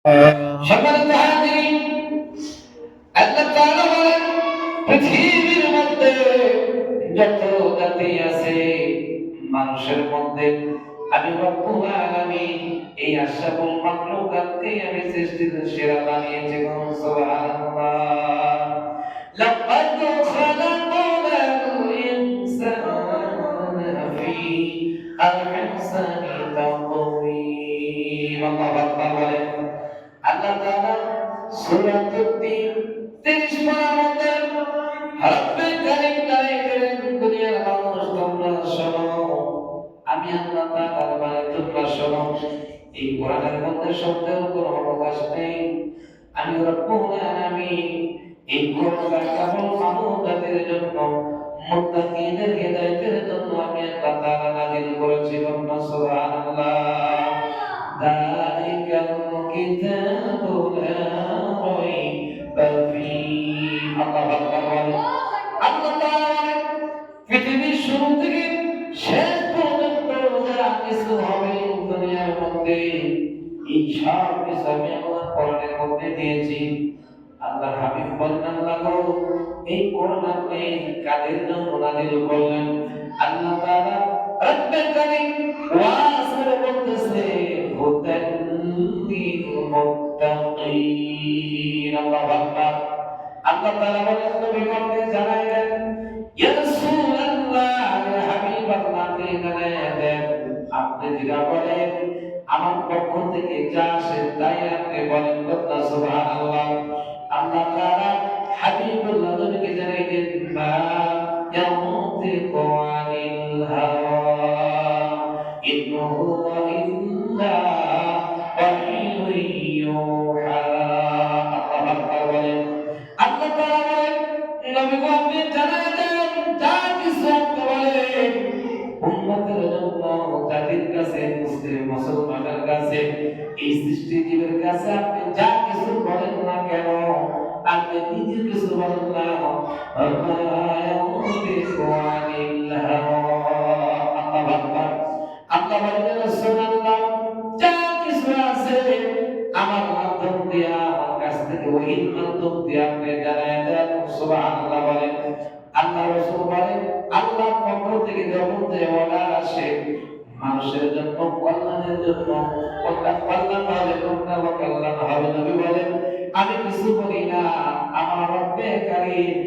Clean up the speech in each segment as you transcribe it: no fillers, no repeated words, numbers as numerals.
সম্মানিত হাজিরিন, আল্লাহ তাআলা বলেন পৃথিবীর মধ্যে যত জাতি আছে মানুষের মধ্যে আমি রব্বুল আলামিন এই আশরাফুল মাখলুকাতকে আমি সৃষ্টির সেরা বানিয়েছি। সুবহানাল্লাহ। লাকাদ খালাকনাল ইনসানা ফি আহসানি তাকওয়িম। আল্লাহু আকবার বলেন। আল্লাহ তাআলা সূরা তিন 30 পারার মধ্যে রব্বে কারীম বলেন, দুনিয়ার মানুষ তোমরা শোনো, আমি আল্লাহ তাআলা বলে তোমরা শোনো, এই কোরআনের মধ্যে শব্দের কোনো অবকাশ নেই। আমি রব্বুল আলামিন এই কোরআন কেবল মানবজাতির জন্য, মুত্তাকিদের হিদায়াতের জন্য আমি আল্লাহ তাআলা নাযিল করেছি। সুবহানাল্লাহ। যালিকাল কিতাবু লা রাইবা ফীহি। আল্লাহু আকবার। আল্লাহ তাআলা পৃথিবীর শুরু থেকে শেষ পর্যন্ত যা কিছু হবে দুনিয়ার মধ্যে এই সব কিছু আমি আল্লাহ কোরআনের মধ্যে দিয়েছি। আল্লাহ হাবিব বলেন, আল্লাহ গো এই কোরআন আপনি কাদের জন্য নাযিল করলেন? আল্লাহ তাআলা রব্বে কারীম ওয়াজ করে বলতেছে হুদাল লিল মুত্তাকিন। আল্লাহু আকবার। আল্লাহ তাআলা বলেন নবীকে জানাই দেন, ইয়া রাসূলুল্লাহ, ইয়া হাবিবাল্লাহ, আপনি জানাই দেন, আপনি যেটা বলেন আমার পক্ষ থেকে যা আসে তাই আপনি বলেন। সুবহানাল্লাহ। আল্লাহ তাআলা হাবিবুল্লাহ নবীকে জানাই দেন, মা ইয়ানতিকু আনিল হাওয়া ইন হুয়া ইল্লা ওয়াহয়ুন ইউহা। আল্লাহু আকবার বলেন। আল্লাহ তাআলা বলেন নবীকে আপনি জানাই দেন যা কিছু আপনি বলেন উম্মতের জন্য, জাতির কাছে, মুসলিম মুসলমানের কাছে, এই সৃষ্টিজীবের কাছে আপনি যা কিছু বলেন না কেন, আপনি নিজে কিছু বলেন না। আল্লাহ বলেন রাসূলুল্লাহ যা কিছু আছে আমার মাধ্যম দিয়া, আমার কাছ থেকে ওহীর মাধ্যম দিয়া আপনি জানায় দেন। সুবহানাল্লাহ বলেন। আল্লাহ রাসূল বলেন আল্লাহর পক্ষ থেকে যখন যে ওয়াদা আসে মানুষের জন্য, কল্যাণের জন্য, কল্যাণ হবে, কল্যাণ হবে। নবী বলেন আমি কিছু বলি না, আমার রব্বে কারীম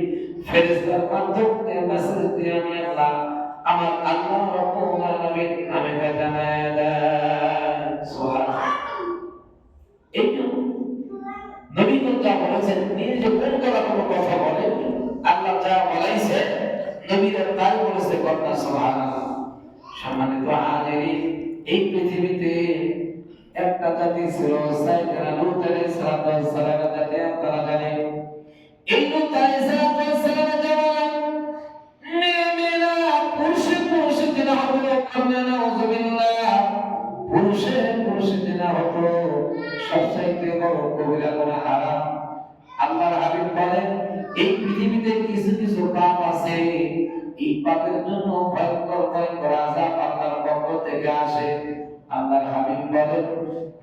ফেরেশতার মাধ্যমে মেসেজ দিয়ে আমি আল্লাহ, আমার আল্লাহ রব্বুল আলামিন আমাকে জানায় দেন। সুবহানাল্লাহ। এই নবী যা বলেছেন নিজে কোন কোনো কথা বলেন, আল্লাহ যা বলাইছে নবীরা তাই বলেছে। কথা সুবহানাল্লাহ। সম্মানিত হাজিরিন, এই পৃথিবীতে একটা জাতি ছিল সাইয়েদনা লূত আলাইহিস সালামের জাতি। আপনারা জানেন এই লূত আলাইহিস সালামের জামানায় মেয়েরা পুরুষে জিনা হতো। নাউযুবিল্লাহ। পুরুষে জিনা হতো সবচাইতে বড় কবিরা গুনাহ হারাম। আল্লাহর হাবিব বলেন এই পৃথিবীতে কিছু কিছু পাপ আছে, এই পাপের জন্য ভয়ঙ্কর আযাব আল্লাহর পক্ষ থেকে আসে। আল্লাহর হাবিব বলেন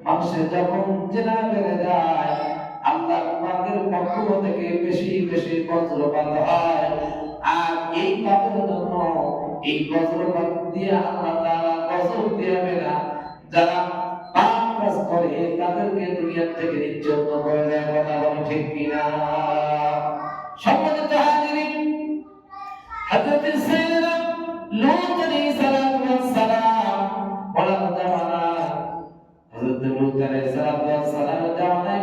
মানুষের যখন জিনা বেড়ে যায় আল্লাহর পাকের পক্ষ থেকে বেশি বেশি বজ্রপাত হয়। আর এই পাপের জন্য এই বজ্রপাত দিয়ে আল্লাহ তাআলা গজব দিবেন না। যারা পাপ কাজ করে তাদেরকে দুনিয়া থেকে নির্যাতন করে দেয়। কথা বলে ঠিক কিনা? সম্মানিত হাজিরিন, হযরত সাইয়েদনা লূত আলাইহিস সালাম ওনার জামানায়, হযরত লূত আলাইহিস সালামের জামানায়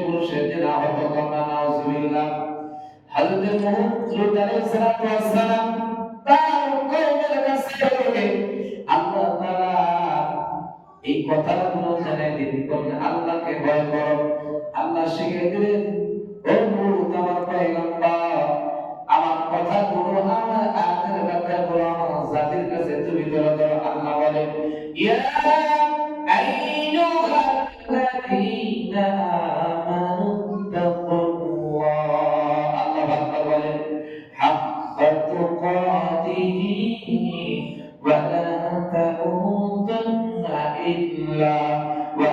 পুরুষে জিনা হতো। কন্যা নাউযুবিল্লাহ। হযরত লূত আলাইহিস সালাম তার কওমের কাছে আল্লাহ তাআলা এই কথাগুলো জানাই দিন, আল্লাহকে ভয় করো। আল্লাহ শিখিয়ে দিলেন ও লূত আমার পয়গম্বর, আমার কথাগুলো, আমার আয়াতের ব্যাখ্যাগুলো আমার জাতির কাছে তুমি তুলে ধরো। আল্লাহ বলেন ইয়া আইয়ুহাল্লাযীনা আমানু তাকুল্লাহ। আল্লাহ আকবার বলেন হাক্কা তুকাতিহি ওয়া লা তামুতুন্না ইল্লা ওয়া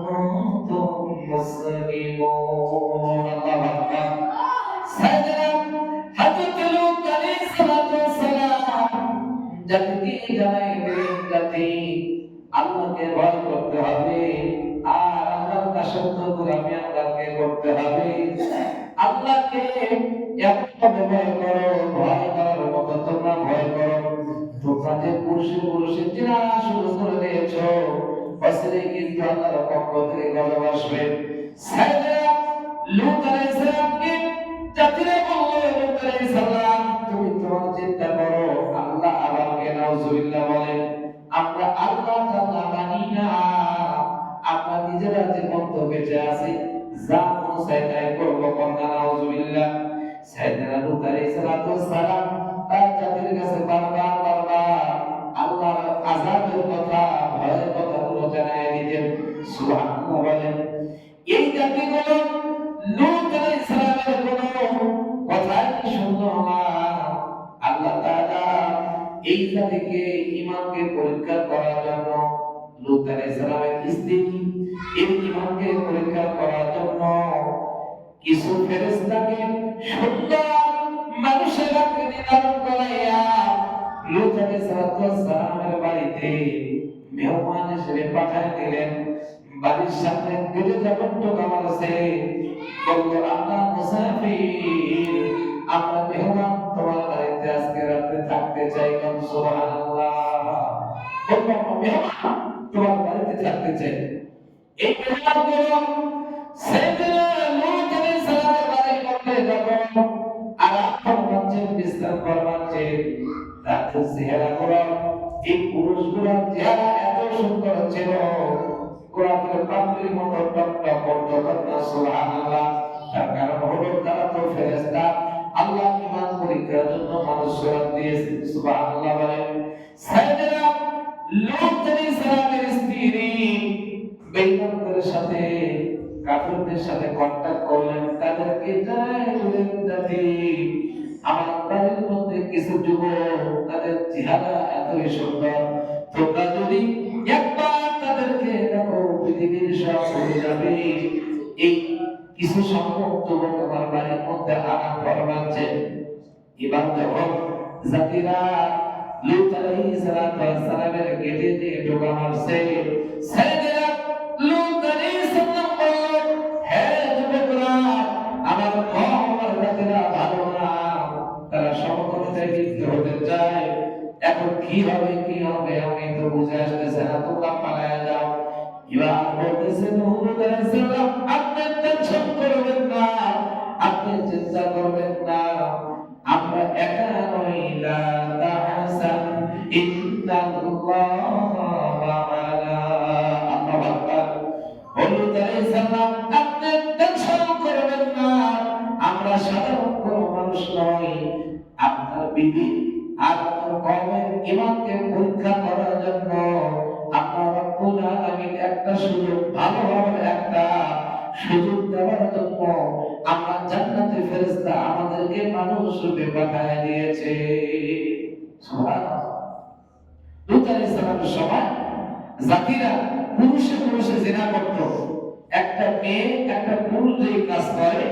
আনতুম মুসলিমুন। আল্লাহু আকবার। সাইয়েদনা হযরত লূত আলাইহিস সালাতু ওয়াস সালাম জাতিকে জানাই দিলেন, জাতি আল্লাহকে ভয় করতে হবে আর আল্লাহর দাসত্ব গোলামি আল্লাহকে করতে হবে। আল্লাহকে এমনভাবে ভয় করো, ভয় করার মতো তোমরা ভয় করো, তোমরা যে পুরুষে চেনা শুরু করে দিয়েছো, অচিরে কিন্তু আল্লাহর পক্ষ থেকে গজব আসবে। সাইয়েদনা লূত আলাইহিস সালামকে জাতিরা বলল, লূত আলাইহিস সালাম তুমি তোমার চিন্তা করো, আল্লাহ আবারকে নাউজুবিল্লাহ বলেন, আমরা আল্লাহ তাআলা মানি না, আমরা নিজেরা যে মত বেঁচে আছি, যা মন চায় তাই করবো, কন্যা নাউজুবিল্লাহ। সাইয়েদনা লূত আলাইহিস সালাম তার জাতির কাছে বারবার আল্লাহর আযাবের কথা, ভয়ের কথাগুলো জানায় দিতেন। সুবহানাল্লাহ বলেন। এই জাতিগুলো লূত আলাইহিস সালামের কোনো কথাই শুনলো না। আল্লাহ তাআলা এই জাতিকে ঈমানকে পরীক্ষা করার জন্য লূত আলাইহিস সালামের স্ত্রী এই ঈমানকে পরীক্ষা করার জন্য কিছু ফেরেশতাকে সুন্দর মানুষের আকৃতি ধারণ করাইয়া লূত আলাইহিস সালামের বাড়িতে মেহমান হিসেবে পাঠায় দিলেন। বাড়ির সামনে গেলে যখন টোকা মারছে, বলল আমরা মুসাফির, আমরা মেহমান, তোমার বাড়িতে আজকে রাতে থাকতে চাই। সুবহানাল্লাহ। বলল আমরা মেহমান, তোমার বাড়িতে থাকতে চাই। এই মেহমানগুলো সাইয়েদনা লূত আলাইহিস সালামের বাড়ির মধ্যে যখন আরাম ফরমাচ্ছেন, বিশ্রাম ফরমাচ্ছেন, তাদের চেহারাগুলো, এই পুরুষগুলোর চেহারা এত সুন্দর ছিল, গোলাপের পাপড়ির মতো টকটক করতো। সুবহানাল্লাহ। তার কারণ হলো তারা তো ফেরেশতা, আল্লাহ ঈমান পরীক্ষার জন্য মানুষ সুরাত দিয়েছেন। সুবহানাল্লাহ বলেন। সাইয়েদনা লূত আলাইহিস সালামের স্ত্রী বেঈমানদের সাথে, কাফিরদের সাথে কন্টাক্ট করলেন, তাদেরকে জানালেন, জাতি আমার বাড়ির মধ্যে কিছু যুবক, তাদের চেহারা এতই সুন্দর, তোমরা যদি একবার তাদেরকে দেখো, পৃথিবীর সব ভুলে যাবে। এই কিছু সংখ্যক যুবক আমার বাড়ির মধ্যে আরাম ফরমাচ্ছে। এবার যখন জাতিরা লূত আলাইহিস সালামের গেটে যে টোকা মারছে, সাইয়েদনা লূত আলাইহিস সালাম বলল, হে যুবকরা, আমার কওম, আমার জাতিরা ভালো না, তারা সমতলে লিপ্ত হতে চায়। এখন কি হবে আমি তো বুঝে আসতেছে না, তোমরা পালায়া যাও। এবার বলতেছে লূত আলাইহিস সালাম, আপনি টেনশন করবেন না, আপনি চিন্তা করবেন না, আমরা একা নই, লা তাহসান ইন্নাল্লাহা মা'ানা। আল্লাহু আকবার। লূত আলাইহিস সালাম, আপনি টেনশন করবেন না, আমরা সাধারণ কোনো মানুষ নই, আপনার বিবি আর আপনার কওমের ঈমানকে পরীক্ষা করার জন্য আল্লাহ রাব্বুল আলামিন একটা সুযোগ, ভালোভাবে একটা সুযোগ দেওয়ার জন্য আমরা জান্নাতের ফেরেশতা আমাদেরকে মানুষ রূপে পাঠিয়ে দিয়েছে। সুবহানাল্লাহ। লূত আলাইহিস সালামের সময় জাতিরা পুরুষে জিনা করত। একটা মেয়ে একটা পুরুষ যে কাজ করে,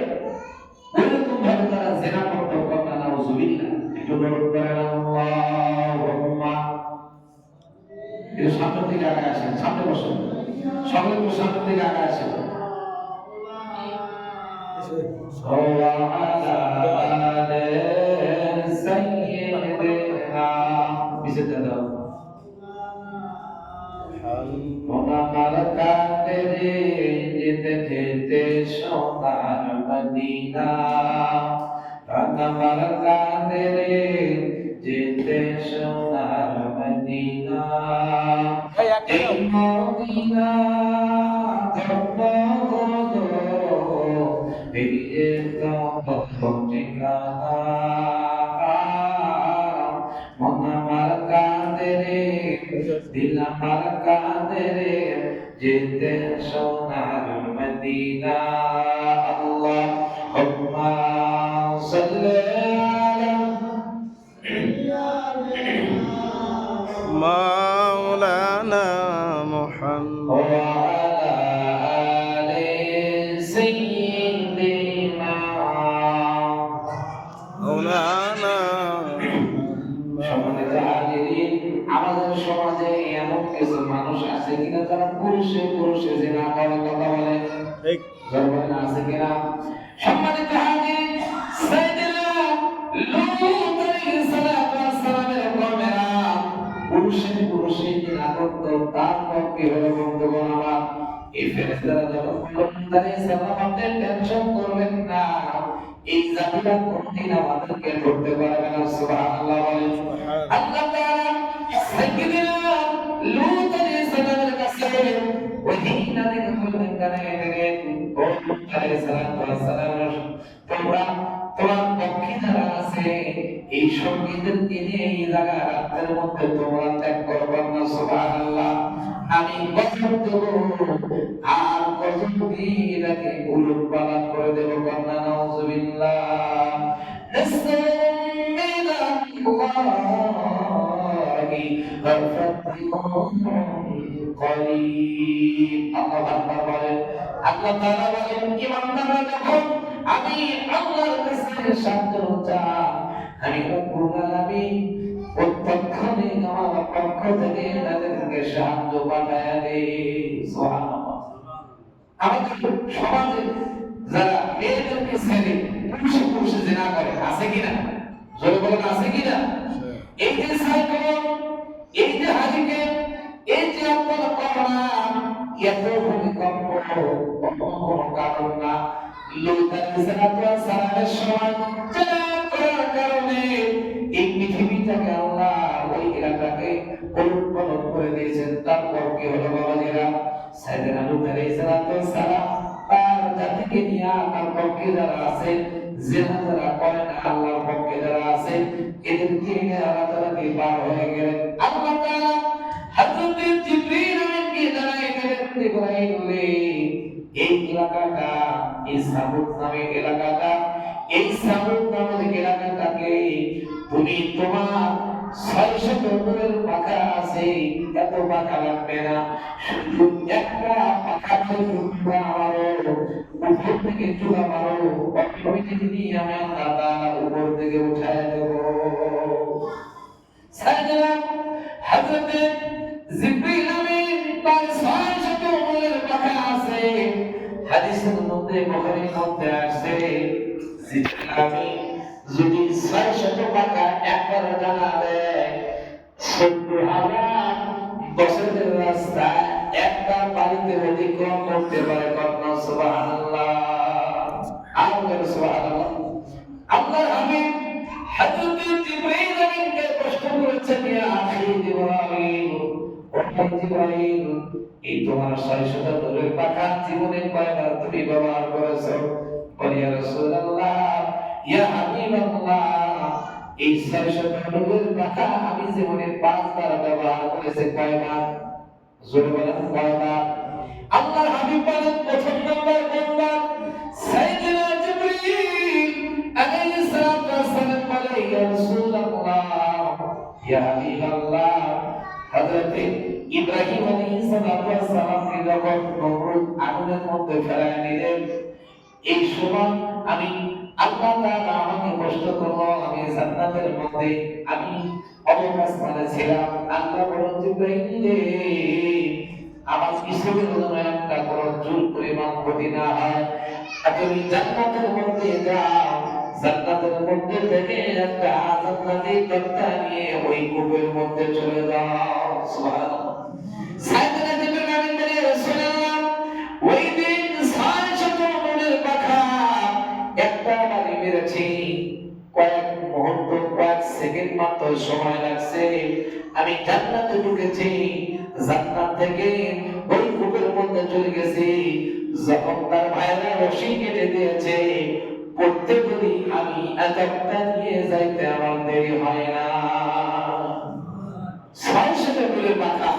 ওইরকম ভাবে তারা জিনা করত। কন্যা নাউজুবিল্লাহ। একটু বলুন করেন আল্লাহুম্মা। এই সামনের দিকে আগে আসেন, সামনে বসুন, সকলে তো সামনের দিকে আগে আসেন। আমার কাঁদে যেতে যেতে সোনার মদিনা, আমার কাঁদে যেতে সোনার মদিনা, এই মদিনা ধন্য হলো এই তো ঠিকানা। মন আমার কাঁদে রে, দিল আমার কাঁদে রে, যেতে সোনার মদিনা। আল্লাহুম্মা সাল্লি আলা মাওলানা মুহাম্মদ ওয়া আলা আলি سيدنا مولانا সম্মানিত হাজিরিন, আমাদের সমাজে এমন কিছু মানুষ আছে কিনা যারা পুরুষে পুরুষে জিনা করে, কথা বলে ঠিক জরবান আছে কিনা? সম্মানিত হাজিরিন, সাইয়েদনা লূত আলাইহিস সালাতু ওয়াস সালামের কওমেরা পুরুষে পুরুষে জিনা করত, তারপর কি হলো বন্ধুগণ আমার? এই ফেরেশতারা যখন লূত আলাইহিস সালাম আপনি টেনশন করবেন না, এই জাতিটা কোনদিন আমাদেরকে ধরতে পারবে না। সুবহানাল্লাহ বলেন। আল্লাহ তাআলা সাইয়েদনা লূত আলাইহিস সালামের কাছে ওহী নাযিল করলেন, জানায় দিলেন, ও লূত আলাইহিস সালাম, তোমরা তোমার পক্ষে যারা আছে এই সঙ্গীদেরকে নিয়ে এই জায়গা রাতের মধ্যে তোমরা ত্যাগ করবে না। সুবহানাল্লাহ। আমি কসম দেব আর কসম দিয়ে এটাকে উলট পালট করে দেব, কন্যা নাউজুবিল্লাহ। নাসমিনাল্লাহি করিম। আল্লাহ তাআলা বলেন, ইমানদাররা যখন আমি আল্লাহর কাছে সাহায্য চাই, আমি রব্বুল আলামিন প্রত্যক্ষে আমার পক্ষ থেকে তাদেরকে সাহায্য পাঠায় দেই। সুবহানাল্লাহ। আমাদের সমাজে যারা মেয়েদেরকে ছেড়ে পুরুষে পুরুষে জিনা করে আছে কিনা? জোরে বলেন, আছে কিনা? এই যে সাইকেল, এই যে হারিকেন, এই যে আপনার করোনা, এত ভূমিকম্প কোনো কারণ না। লূত আলাইহিস সালামের সময় জিনা করার কারণে এই পৃথিবীটাকে আল্লাহ ওই এলাকাকে উলটপালট করে দিয়েছেন। তারপর কি হলো বাবাজিরা? সাইয়েদনা লূত আলাইহিস সালাম তার জাতিকে নিয়ে তার পক্ষে যারা আছে, জিনা যারা করে না, আল্লাহর পক্ষে যারা আছে, এদেরকে নিয়ে আল্লাহ তাআলা পার হয়ে গেলেন। আল্লাহ তাআলা হযরত জিবরীল আলাইহিস জানাই দিলেন, জিবরাইল, এই এলাকাটা, এই সামুদ নামের এলাকাটা, এই সামুদ নামের এলাকাটাকে তুমি তোমার 600 দূরের পাখা আছে, এত পাখা লাগবে না, শুধু একটা পাখা চুলা মারো, উপর থেকে চুলা মারো, অটোমেটিক দিয়ে আমি আল্লাহ তাআলা উপর থেকে উঠায় দেব। সাইয়েদনা হযরত জিবরীল আমিন তার 600 দূরের পাখা আছে। হাদিসের মধ্যে, বুখারীর মধ্যে আসছে, জিবরীল আমিন যদি 600 পাখা একবার জানা দেয়, 70,000 বছরের রাস্তা একটা বাড়িতে অতিক্রম করতে পারে। কন্যা সুবহানাল্লাহ। আল্লাহ সুবহানাল্লাহ। আল্লাহর হাবিব হযরত জিবরাইল আমিনকে প্রশ্ন করেছেন, ইয়া আখি জিবরাইল, ও জিবরাইল, এই তোমার 600 দূরের পাখা জীবনে কয়বার তুমি ব্যবহার করেছো? বলে, ইয়া রাসূলুল্লাহ, ইয়া হাবিবাল্লাহ, এই 600 দূরের পাখা আমি জীবনে 5 বার ব্যবহার করেছি। কয়বার? জোরে বলেন, কয়বার? আল্লাহর হাবিব বলেন, প্রথম নাম্বার কোনবার? সাইয়েদনা জিবরীল আলাইহিস সালাম বলে, ইয়া রাসূলুল্লাহ, ইয়া হাবিবাল্লাহ, হযরত ইব্রাহিম আলাইহিস সালামকে যখন নমরুদ আগুনের মধ্যে ফেলায় নিলেন, এই সময় আমি আল্লাহ তাআলা আমাকে কষ্ট করলো, আমি জান্নাতের মধ্যে আমি অবস্থানে ছিলাম। আল্লাহ বলেন, জিবরাইল, আমার পিছনের জন্য একটা কোনো চুল পরিমাণ ক্ষতি না হয়, তুমি জান্নাতের মধ্যে যাও, জান্নাতের মধ্যে থেকে একটা জান্নাতি তক্তা নিয়ে ওই কূপের মধ্যে চলে যাও। সুবহানাল্লাহ। সাইয়েদনা জিবরাইল আমিন বলে, রাসূলুল্লাহ, ওই দিন 600 মনের পাখা একটা বাড়ি মেরেছি, কয়েক মুহূর্ত, কয়েক সেকেন্ড মাত্র সময় লাগছে, আমি জান্নাতে ঢুকেছি, জান্নাত থেকে ওই কূপের মধ্যে চলে গেছি। যখন তার ভাইরা রশি কেটে দিয়েছে, পড়তে বলি আমি এতটা নিয়ে যাইতে আমার দেরি হয় না। 600 দূরের পাখা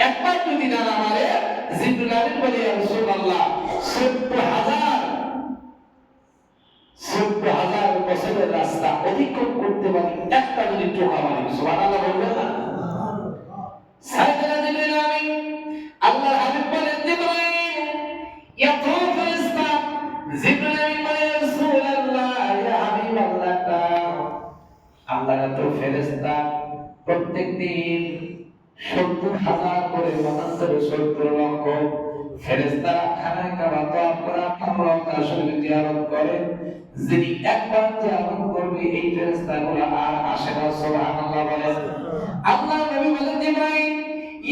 একবার যদি না মারে, জিবরাইল আমিন বলে, ইয়া রাসূলুল্লাহ, 70,000 বছরের রাস্তা অতিক্রম করতে পারি একটা যদি টোকা মারি। সুবহানাল্লাহ বলবেন না? সাইয়েদনা জিবরাইল আমিন আল্লাহর হাবিব বলেন, জিবরাইল, এত ফেরেশতা জিবরাইল বলে রাসূলুল্লাহ ইয়া হাবিবাল্লাহ আল্লাহর তো ফেরেশতা প্রত্যেকদিন ৭০,০০০ করে মতান্তরে ৭০ লক্ষ ফেরেশতারা খানায় কাবা তওয়াফ করে আপনার শরীর জিয়ারত করে যিনি একবার জিয়ারত করবে এই ফেরেশতাগুলো আর আসে না সুবহানাল্লাহ বলেন আল্লাহ নবী বলেন জিবরাইল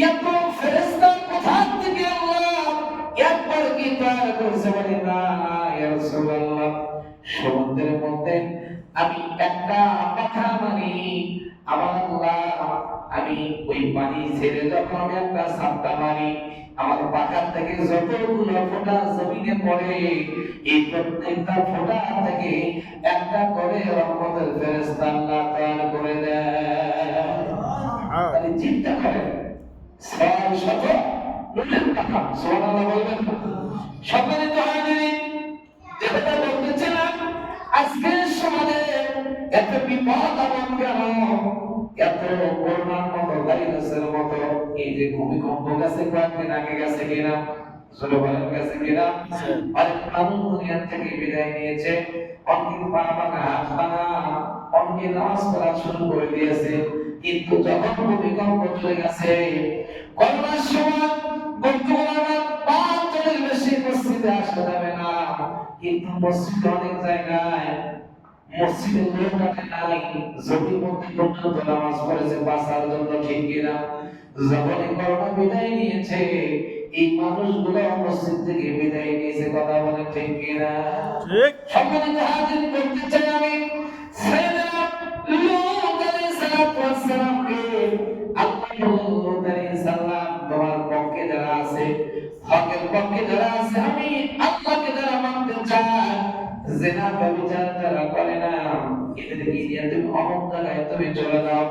এত ফেরেশতা কোথা থেকে আল্লাহ একবার কি তৈরি করেছে বলে না ইয়া রাসূলুল্লাহ সমুদ্রের মধ্যে আমি একটা পাখা মারি আমার আল্লাহ আমি ওই পানি ছেড়ে যখন আমি একটা সাপটা মারি আমার পাখার থেকে যতগুলো ফোঁটা জমিনে পড়ে এই প্রত্যেকটা ফোঁটা থেকে একটা করে রহমতের ফেরেশতা আল্লাহ তৈরি করে দেয় তাহলে চিন্তা করেন ৬০০ নূরের পাখা সুবহানাল্লাহ বলবেন সম্মানিত হাজিরিন যেটা বলতেছিলাম আজকের সমাজে এত বিপদ আপদ কেন এত করোনার মতো ভাইরাসের মতো এই যে ভূমিকম্প গেছে কয়েকদিন আগে গেছে কিনা জলবায়ু গেছে কিনা অনেক মানুষ দুনিয়া থেকে বিদায় নিয়েছে অনেক পা ভাঙা হাত ভাঙা অনেকে নামাজ পড়া শুরু করে দিয়েছে কিন্তু যখন ভূমিকম্প চলে গেছে করোনার সময় বর্তমানে ৫ বেশি মসজিদে আসা যাবে না কিন্তু মসজিদ অনেক জায়গায় মসজিদে লোক থাকে নাই যদি মধ্যে পর্যন্ত নামাজ পড়েছে বাঁচার জন্য ঠিক কিনা যখনই করোনা বিদায় নিয়েছে এই মানুষগুলো মসজিদ থেকে বিদায় নিয়েছে কথা বলে ঠিক কিনা ঠিক সম্মানিত হাজির করতে চাই আমি সাইয়েদনা লূত আলাইহিস সালামকে আল্লাহ লূত আলাইহিস সালাম তোমার পক্ষে যারা আছে হকের পক্ষে যারা আছে আমি আল্লাহকে যারা মানতে চাই জিনা ব্যভিচার যারা করে না এদেরকে নিয়ে তুমি অমুক জায়গায় তুমি চলে যাও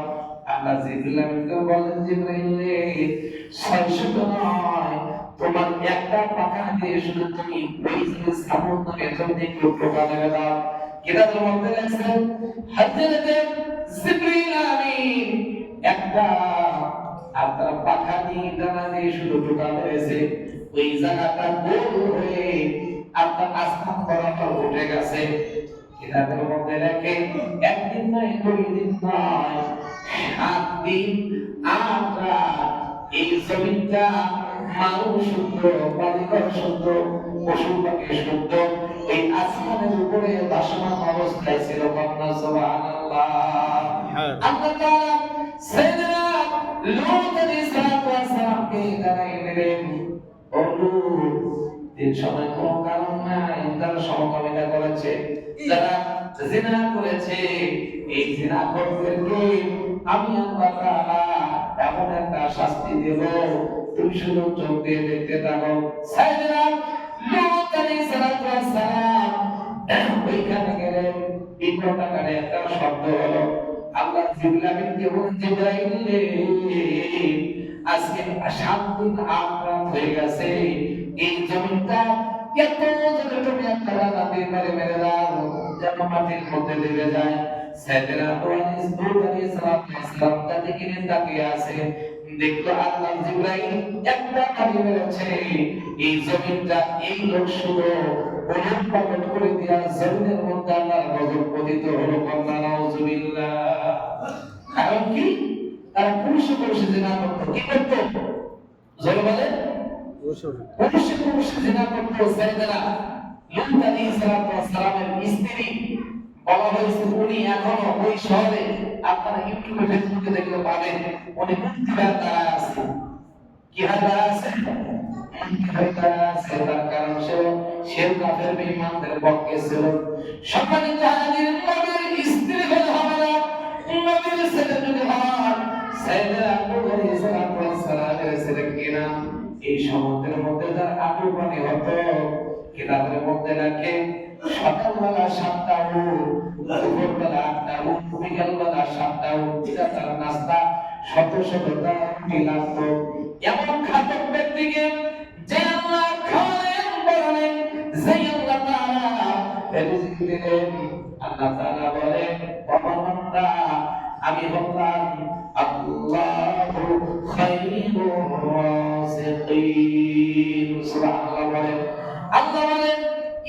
আল্লাহ জিবরাইলকে বলেন জিবরাইল ৬০০ নয় তোমার একটা পাখা দিয়ে শুধু তুমি ওই যে সামুদ নামে জমিনে একটু টোকা দেবে দাও কিতাবের মধ্যে লেখা হযরত জিবরাইল আমিন একটা আপনার পাখা দিয়ে ডানা দিয়ে শুধু টোকা মেরেছে ওই জায়গাটা গোল হয়ে আপনার আসমান বরাবর উঠে গেছে কিতাবের মধ্যে লেখে একদিন নয় ২ দিন নয় ৭ দিন ৮ রাত এই জমিনটা মানুষ শুদ্ধ বালিঘর শুদ্ধ পশু পাখি শুদ্ধ এই আসমানের উপরে ভাসমান অবস্থায় ছিল কন্যা সুবহানাল্লাহ আল্লাহ তাআলা সাইয়েদনা লূত আলাইহিস সালামকে জানাই দিলেন ও লূত এই সময় কোনো কারণ নাই তারা সমকামিতা করেছে যারা জিনা করেছে এই জিনা করতেকে আমি আল্লাহ তাআলা এমন একটা শাস্তি দেব তুমি শুধু চোখ দিয়ে দেখতে থাকো সাইয়েদনা লূত আলাইহিস সালাম ওইখানে গেলেন বিকটাকারে একটা শব্দ হলো আল্লাহ জিবরাইলকে বলেন জিবরাইল আজকে ৭ দিন ৮ রাত হয়ে গেছে এই জমিনটা এত জোরে তুমি একটা রাত মেরে মেরে দাও যেন মাটির মধ্যে লেগে যায় সাইয়েদনা লূত আলাইহিস সালাম তাদেরকে তাকিয়ে আছে দেখলো আল্লাহ জিবরাইল একটা কালি মেরেছে এই জমিনটা এই লোক শুধু ওলট পালট করে দিয়া জমিনের মধ্যে আল্লাহর গজব পতিত হলো কন্যা নাউজুবিল্লাহ কারণ কি তারা পুরুষে জিনা করতো কি করতো জোরে বলে পুরুষে জিনা করতো সাইয়েদনা লূত আলাইহিস সালামের স্ত্রী বলা হয়েছে উনি এখনো ওই শহরে আপনারা ইউটিউবে ফেসবুকে দেখলে পাবেন উনি মুক্তিবাদ দ্বারা আছে কি হাত দ্বারা আছে মুক্তিবাদ দ্বারা আছে তার কারণ সেও কাফের বেঈমানদের পক্ষে ছিল সম্মানিত হাজির নবীর স্ত্রী হলে হবে না নবীর ছেলে যদি হন সাইয়েদনা আবু আলাইহিস সালামের ছেলে কিনা এই সমুদ্রের মধ্যে যার আবু পানি হতো কিতাবের মধ্যে রাখে সকালবেলা ৭টা দুপুরবেলা ৮টা বিকালবেলা ৭টা তার নাস্তা শত শতটা রুটি লাগতো এমন খাতক ব্যক্তিকে যে আল্লাহ খাওয়ালেন বলেন যে আল্লাহ তাআলা রিজিক দিলেন আল্লাহ তাআলা বলেন বান্দা আমি হলাম আল্লাহু খায়রুর রাযিকিন সুবহানাল্লাহ বলেন আল্লাহ বলেন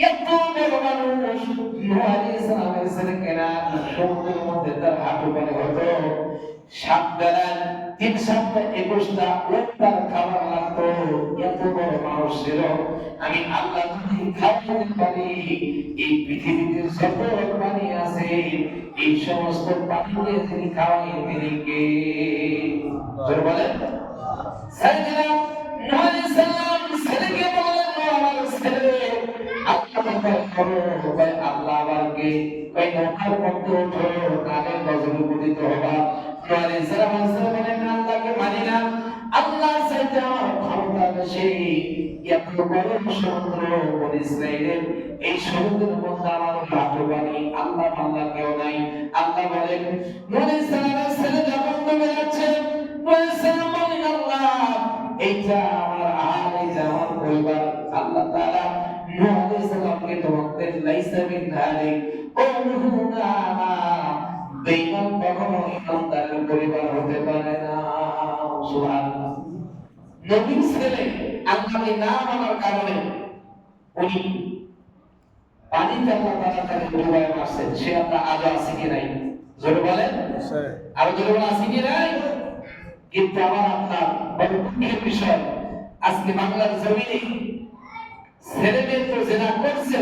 এত বড় মানুষ নূহ আলাইহিস সালামের ছেলেকেরা সমুদ্রের মধ্যে তার হাঁটু পানি হতো। 7 বেলা 3 সপ্তাহ 21টা তার খাবার লাগতো। এত বড় মানুষ ছিল। আমি আল্লাহ যদি খাওয়াতে পারি, এই পৃথিবীতে যত পানি আছে এই সমস্ত পানিকে তিনি খাওয়াই তিনি কে? জোরে বলেন। সাইয়েদনা নূহ আলাইহিস সালাম ছেলেকে বললেন, আমার ছেলে আল্লাহ আমাকে কই নৌকার মধ্যে ওঠো, নালে গজল পতিত হবা। নূহ আলাইহিস সালাম বলেন, আল্লাহকে মানি না, আল্লাহ চাইতে আমার ক্ষমতা বেশি। এত বড় সমুদ্র বনি ইসরাইলের, এই সমুদ্রের মধ্যে আমার হাঁটু পানি, আল্লাহ আল্লাহ কেউ নাই। আল্লাহ বলেন, নূহ আলাইহিস সালামের ছেলে যখন ডুবে যাচ্ছে, নূহ আলাইহিস সালাম বলেন, আল্লাহ এইটা আমার আহার, এইটা আমার পরিবার। আল্লাহ তাআলা নূহ আলাইহিস সালামকে তোমাদের লাইসা মিন যালিক, ও নূহ না, বেঈমান কখনো ইমানদারের পরিবার হতে পারে না। সুবহানাল্লাহ। নবীর ছেলে আল্লাহকে না মানার কারণে উনি পানিতে আল্লাহ তাআলা তাকে ডুবায় মারছেন। সে আমরা আজ আছে কি নাই? জোরে বলেন। আর জোরে বলেন আছে কি নাই? কিন্তু আমার আপনার বড় দুঃখের বিষয়, আজকে বাংলার জমিনে ছেলে মেয়ে তো জেনা করছে,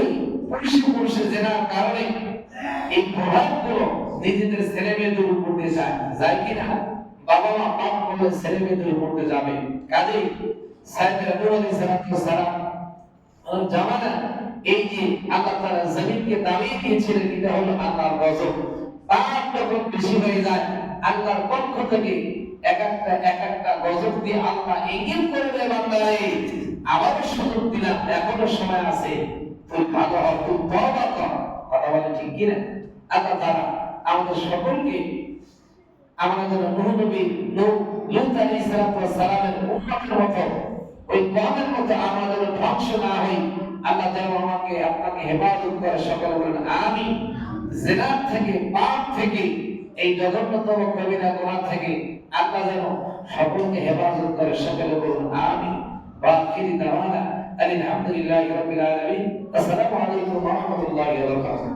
পুরুষে জেনার কারণে এই প্রভাবগুলো নিজেদের ছেলে মেয়েদের উপর দিয়ে যায় কিনা? বাবা মা পাপ করলে ছেলে মেয়েদের উপর দিয়ে যাবে। কাজেই সাইয়েদনা নূহ আলাইহিস সালাম জামানা, এই যে আল্লাহ তাআলা জমিনকে দাবিয়ে দিয়েছিলেন, এটা হলো আল্লাহর গজব। পাপ যখন বেশি হয়ে যায়, আল্লাহর পক্ষ থেকে এক একটা গজব দিয়ে আল্লাহ ইঙ্গিত করে দেয়, বান্দারে আবারও সুযোগ দিলাম, এখনো সময় আছে, তুই ভালো হ, তুই তওবা কর। কথা বলে ঠিক কিনা? আল্লাহ তাআলা আমাদের সকলকে আমাদের নূহ নবী লূত আলাইহিস সালামের উম্মতের মতো, ওই কওমের মতো আমাদের ধ্বংস না হই, আল্লাহ যেন আমাকে আপনাকে হেফাজত করে। সকলে বলেন আমিন। জিনার থেকে, পাপ থেকে, এই জঘন্যতম কবিরা গুনাহ থেকে আল্লাহ যেন সকলকে হেফাজত করে। সকলে বলুন আমিন। বাকির দাওয়ানা আলহামদুলিল্লাহি রাব্বিল আলামিন। আসসালামু আলাইকুম ওয়া রাহমাতুল্লাহি ওয়া বারাকাতুহু।